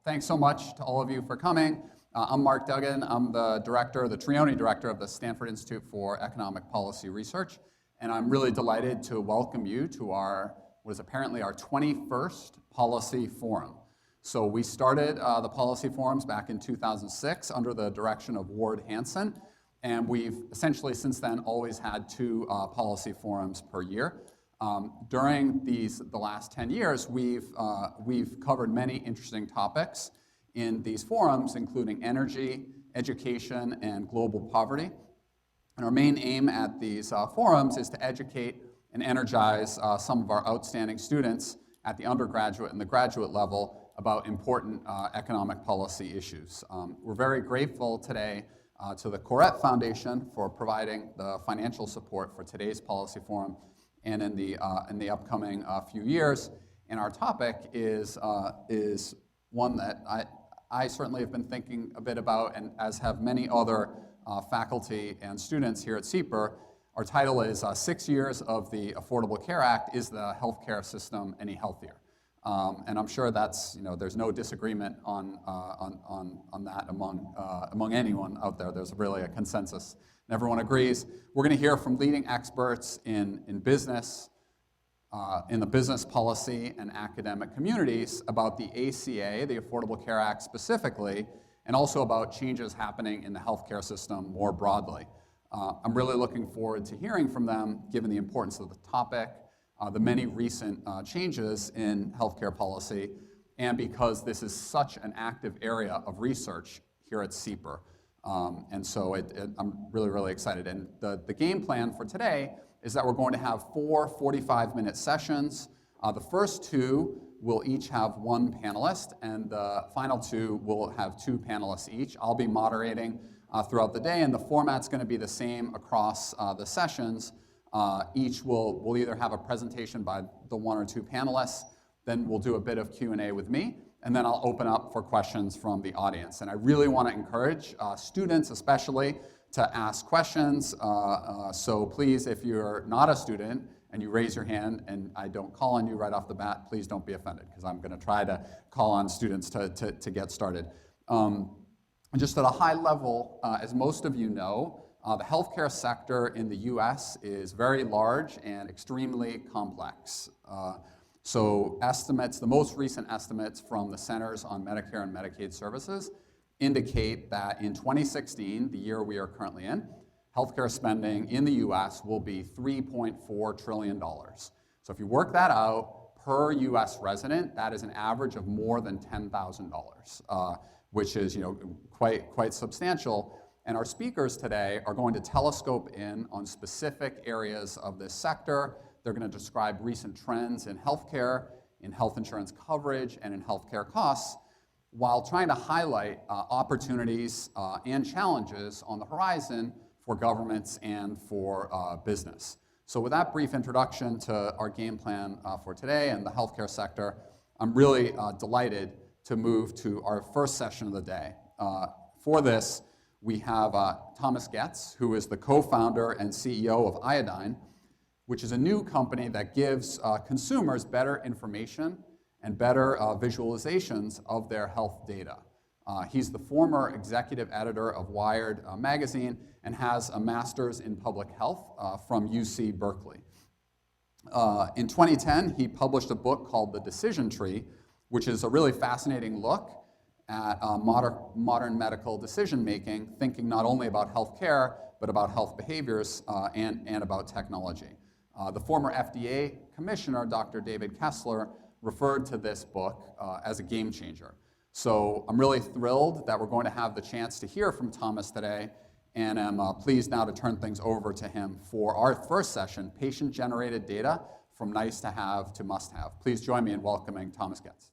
Thanks so much to all of you for coming. I'm Mark Duggan. I'm the Trione Director of the Stanford Institute for Economic Policy Research, and I'm really delighted to welcome you to what is apparently our 21st Policy Forum. So we started the Policy Forums back in 2006 under the direction of Ward Hanson, and we've essentially since then always had two Policy Forums per year. During the last 10 years, we've covered many interesting topics in these forums, including energy, education, and global poverty. And our main aim at these forums is to educate and energize some of our outstanding students at the undergraduate and the graduate level about important economic policy issues. We're very grateful today to the Corrett Foundation for providing the financial support for today's Policy Forum and in the upcoming few years. And our topic is one that I certainly have been thinking a bit about, and as have many other faculty and students here at CEPR. Our title is 6 Years of the Affordable Care Act, Is the Healthcare System Any Healthier? And I'm sure that's, there's no disagreement on that among anyone out there. There's really a consensus, and everyone agrees. We're going to hear from leading experts in business, in the business policy and academic communities about the ACA, the Affordable Care Act specifically, and also about changes happening in the healthcare system more broadly. I'm really looking forward to hearing from them, given the importance of the topic, the many recent changes in healthcare policy, and because this is such an active area of research here at CEPR. And so I'm really, really excited. And the game plan for today is that we're going to have 4 45-minute sessions. The first 2 will each have 1 panelist, and the final 2 will have 2 panelists each. I'll be moderating throughout the day, and the format's going to be the same across the sessions. Each will either have a presentation by the 1 or 2 panelists, then we'll do a bit of Q&A with me, and then I'll open up for questions from the audience. And I really want to encourage students especially to ask questions. So please, if you're not a student and you raise your hand and I don't call on you right off the bat, please don't be offended, because I'm going to try to call on students to get started. Just at a high level, as most of you know, the healthcare sector in the US is very large and extremely complex. So estimates, the most recent estimates from the Centers on Medicare and Medicaid Services indicate that in 2016, the year we are currently in, healthcare spending in the US will be $3.4 trillion. So if you work that out per US resident, that is an average of more than $10,000, which is quite substantial. And our speakers today are going to telescope in on specific areas of this sector. They're going to describe recent trends in healthcare, in health insurance coverage, and in healthcare costs, while trying to highlight opportunities and challenges on the horizon for governments and for business. So with that brief introduction to our game plan for today and the healthcare sector, I'm really delighted to move to our first session of the day. For this, we have Thomas Goetz, who is the co-founder and CEO of Iodine, which is a new company that gives consumers better information and better visualizations of their health data. He's the former executive editor of Wired magazine and has a master's in public health from UC Berkeley. In 2010, he published a book called The Decision Tree, which is a really fascinating look at modern medical decision-making, thinking not only about healthcare, but about health behaviors and about technology. The former FDA commissioner, Dr. David Kessler, referred to this book as a game changer. So I'm really thrilled that we're going to have the chance to hear from Thomas today, and I'm pleased now to turn things over to him for our first session, Patient-Generated Data from Nice to Have to Must Have. Please join me in welcoming Thomas Goetz.